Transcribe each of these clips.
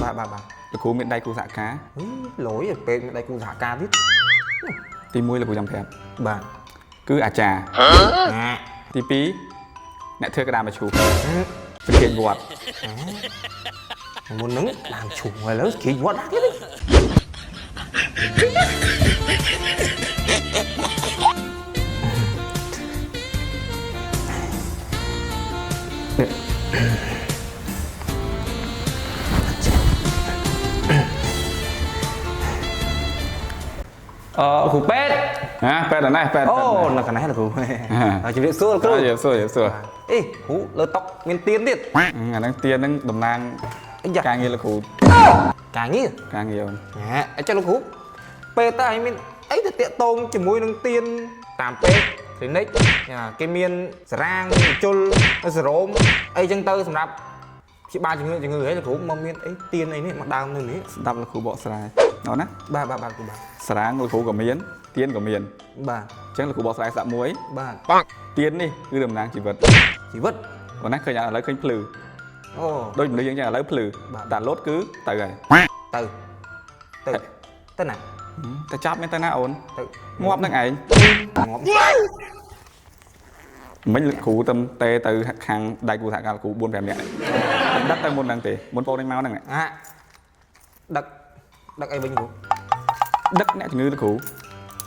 bàលោកគ្រូមានដៃគូសហការ លយពេលមានដៃគូសហការទៀត ទី1លោកគ្រូចាំប្រាប់ បាទ គឺអាចារ្យទី2អ្នកធ្វើក្តារមឈូសប្រធានវត្ត មុនហ្នឹងដើមឈូសឥឡូវគ្រីវត្តទៀត គ្រូពេទ្យ ណាពេទ្យណាពេទ្យ អូនៅកណ្ណេះលោកគ្រូជំរាបសួរលោកគ្រូ យល់សួរ អេគ្រូលើតុមានទៀនទៀត អាហ្នឹងទៀនហ្នឹងតំណាងការងារលោកគ្រូ ការងារ ការងារអូន អញ្ចឹងលោកគ្រូពេលតើឯងមានអីទៅតាក់ទងជាមួយនឹងទៀនតាមពេទ្យ clinic គេមានសារ៉ាងជុលសេរ៉ូមអីចឹងទៅសម្រាប់ព្យាបាលជំងឺហីលោកគ្រូមកមានអីទៀនអីនេះមកដើមនៅនេះ ស្ដាប់លោកគ្រូបកស្រាយអូនណា បាទគ្រូបាទ សារ៉ាងលោកគ្រូក៏មានទៀនក៏មាន បាទ អញ្ចឹងលោកគ្រូបកស្រាយសាក់មួយ បាទ ទៀននេះគឺតំណាងជីវិត ជីវិត អូនណាឃើញឥឡូវឃើញភ្លឺ អូ ដូចមនុស្សយើងចឹងឥឡូវភ្លឺតែលោតគឺទៅហើយ ទៅណា តែចាប់មានទៅណាអូន ទៅ ងាប់នឹងឯង ងាប់ មិញលោកគ្រូទៅខាងដៃគូសហការលោកគ្រូ 4-5 នាក់ដឹកទៅមុនហ្នឹងទេមុនបងនេះមកហ្នឹង ដឹកអីវិញគ្រូ ដឹកអ្នកជំងឺលោកគ្រូ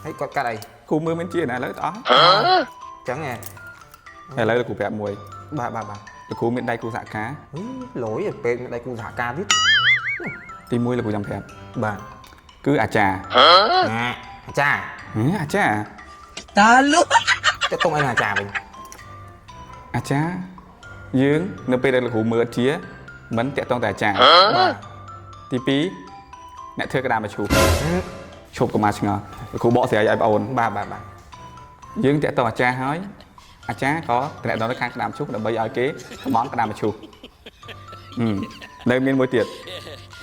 ហើយគាត់កាត់អី គ្រូមើលមិនជាណាឥឡូវអស់ ចឹងហ៎ ឥឡូវលោកគ្រូប្រាប់មួយ បាទ លោកគ្រូមានដៃគូសហការ លយពេលមានដៃគូសហការទៀត ទី1លោកគ្រូចាំប្រាប់ បាទ គឺអាចារ្យ អាចារ្យ អាចារ្យ តាលុទៅតុងអីអាចារ្យវិញ អាចារ្យយើងនៅពេលដែលលោកគ្រូមើលជាមិនតាក់ទងតែអាចារ្យ បាទ ទី2អ្នកធ្វើក្តារមឈូសឈប់កុមារឆ្ងល់លោកគ្រូបកស្រាយឲ្យបងអូន បាទ យើងតាក់ទងអាចារ្យហើយអាចារ្យក៏តំណែងនៅខាងក្តារមឈូសដើម្បីឲ្យគេកំងក្តារមឈូសនៅមានមួយទៀត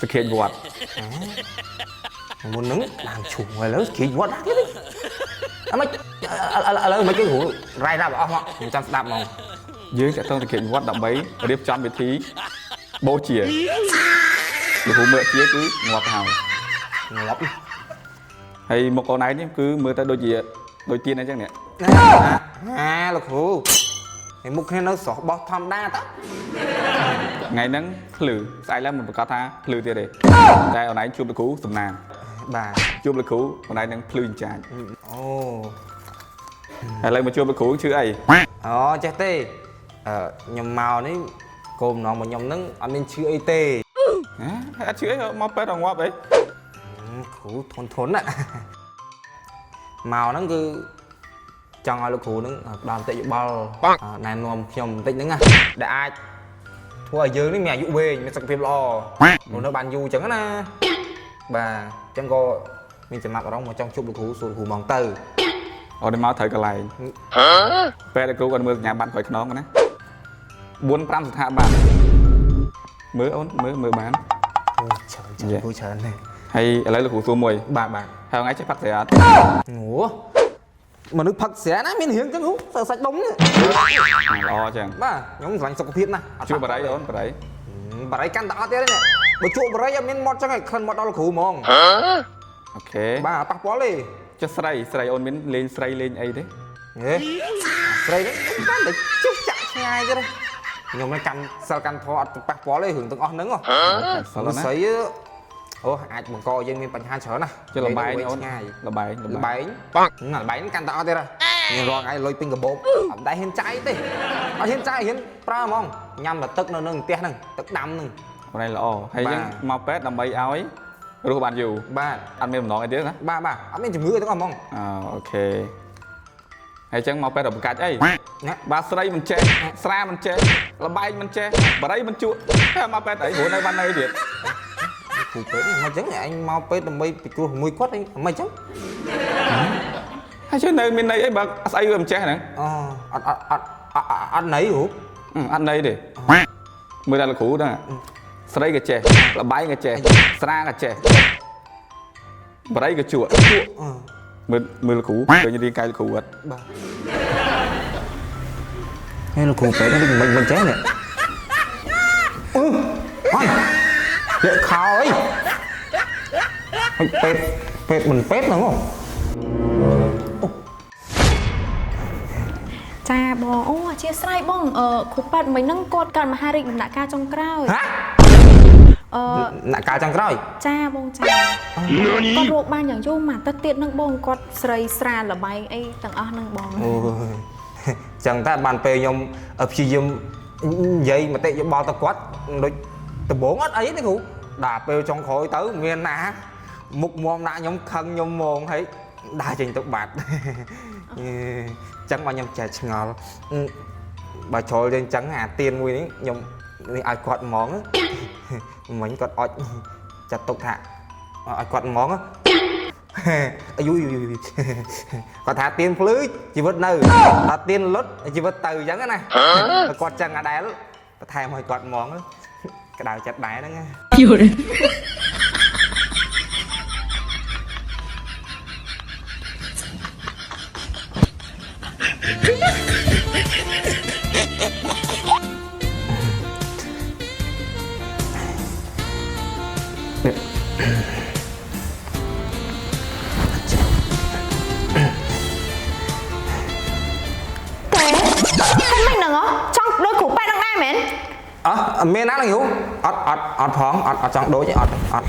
សង្ឃេតវត្ត មុនហ្នឹងដើមឈូសឥឡូវគ្រីវត្តទៀត អមិនឥឡូវមិនគេគ្រូរាយរាប់អស់មកខ្ញុំចាំស្ដាប់ហ្មង យើងតាក់ទងសង្ឃេតវត្តដើម្បីរៀបចំពិធីបូជាលោកគ្រូមើលជាគឺងាប់ហើយ ងាប់ ហើយមកកូនឯងនេះគឺមើលទៅដូចទៀនអញ្ចឹងនេះ លោកគ្រូហើយមុខគ្នានៅស្រស់បោះធម្មតាតើ ថ្ងៃហ្នឹងភ្លឺស្អែកឡើងមិនប្រកាសថាភ្លឺទៀតទេតែអូនឯងជួបលោកគ្រូសំណាង បាទ ជួបលោកគ្រូអូនឯងនឹងភ្លឺចាច់ អូ ឥឡូវមកជួបលោកគ្រូឈឺអី អូចេះទេខ្ញុំមកនេះគោលបំណងរបស់ខ្ញុំហ្នឹងអត់មានឈឺអីទេ អត់ឈឺអីមកពេទ្យរងាប់អី គ្រូធន់ណាមកហ្នឹងគឺចង់ឲ្យលោកគ្រូហ្នឹងផ្ដល់បន្តិចយោបល់ណែនាំខ្ញុំបន្តិចហ្នឹងណាដែលអាចធ្វើឲ្យយើងនេះមានអាយុវែងមានសុខភាពល្អនៅបានយូរអញ្ចឹងណាបាទអញ្ចឹងក៏មានចំណាប់អារម្មណ៍មកចង់ជួបលោកគ្រូសួរលោកគ្រូមកទៅ អូនមកត្រូវកន្លែងពេទ្យលោកគ្រូគាត់មើលសញ្ញាបត្រក្រោយខ្នងណា 4-5 ស្ថាប័នមើលអូនមើលបាន ច្រើនគ្រូច្រើនទេ ហើយឥឡូវលោកគ្រូសួរមួយ បាទ ហើយថ្ងៃចេះផឹកស្រាអត់ មនុស្សផឹកស្រាណាមានរឿងអញ្ចឹងគ្រូសាច់ដុំនេះ ល្អអញ្ចឹង បាទខ្ញុំស្រឡាញ់សុខភាពណាស់ ជួយបរិយអូនបរិយ បរិយកាន់តែអត់ទៀតទេបើជួបបរិយអត់មានមកអញ្ចឹងឲ្យខិនមកដល់លោកគ្រូហ្មង អូខេ បាទអត់ប៉ះពាល់ទេ ចុះស្រីអូនមានលេងស្រីលេងអីទេ ស្រីនេះកាន់តែជិះចាក់ឆ្ងាយទៀតខ្ញុំមិនកាន់សិលកាន់ធေါ်អត់ប៉ះពាល់ទេរឿងទាំងអស់ហ្នឹង សិលណា ស្រីអូអាចបង្កឲ្យយើងមានបញ្ហាច្រើនណាស់ ចុះលបែងអូនលបែង លបែងកាន់តែអត់ទៀតខ្ញុំរងថ្ងៃលុយពេញកាបូបអត់ដែរហ៊ានចាយទេអត់ហ៊ានចាយហ៊ានប្រើហ្មងញ៉ាំតែទឹកនៅនឹងផ្ទះហ្នឹងទឹកដាំហ្នឹង អូនឯងល្អហើយយើងមកពេទ្យដើម្បីឲ្យរស់បានយូរ បាទ អត់មានបំណងអីទៀតណា បាទអត់មានជំងឺទាំងអស់ហ្មង អូខេហើយចឹងមកពេទ្យរកកាច់អីបាទស្រីមិនចេះស្រាមិនចេះលបែងមិនចេះបរិយមិនជក់តែមកពេទ្យអីព្រោះនៅបាននៅទៀត គ្រូពេទ្យមិនអញ្ចឹងឯងមកពេទ្យដើម្បីពិគ្រោះមួយគាត់អីមិនអញ្ចឹង ហើយជឿនៅមានន័យអីបើស្អីវាមិនចេះហ្នឹង អូអត់ន័យគ្រូ អត់ន័យទេមើលដល់លោកគ្រូហ្នឹងស្រីក៏ចេះលបែងក៏ចេះស្រាក៏ចេះបរិយក៏ជក់មើលលោកគ្រូឃើញរាងកាយលោកគ្រូអត់ បាទហើយលោកគ្រូពេទ្យនេះមិនចេះនេះអើ lệ khao ấy pet pet mình pet đúng không ចាបងអូអធិស្ឋានបងគ្រូប៉ាត់មិញហ្នឹងគាត់កើតមហារាជដំណាក់កាលចុងក្រោយ hả nặng cao trong rồi ចាបងចាគាត់រកបានយ៉ាងយូរមកទៅទៀតហ្នឹងបងគាត់ស្រីស្រាលបែងអីទាំងអស់ហ្នឹងបង chẳng ta bàn về nhom ở phía nhom vậy mà tệ cho bao ta quát đôi từ bốn ớt ấy đấy cụ đà về trong khối tới miền nà mục mồm nã nhóm khăn nhóm mồm thấy đa trình tục bạc chẳng bao nhom chè ngọt bà trôi lên trắng à tiền nguyên ấy nhom ai quạt món mình quạt ọt chặt tục thạ ai quạt món á vui còn thả tiền lưới chỉ vớt nơi thả tiền lót chỉ vớt từ giống cái này quạt chân ở đáy thay mọi quạt món cái đào chặt đáy đó nghe mình đừng có trong đôi củ bay đang ai mến miền nào hiểu ọt phong ọt trong đôi chứ ọt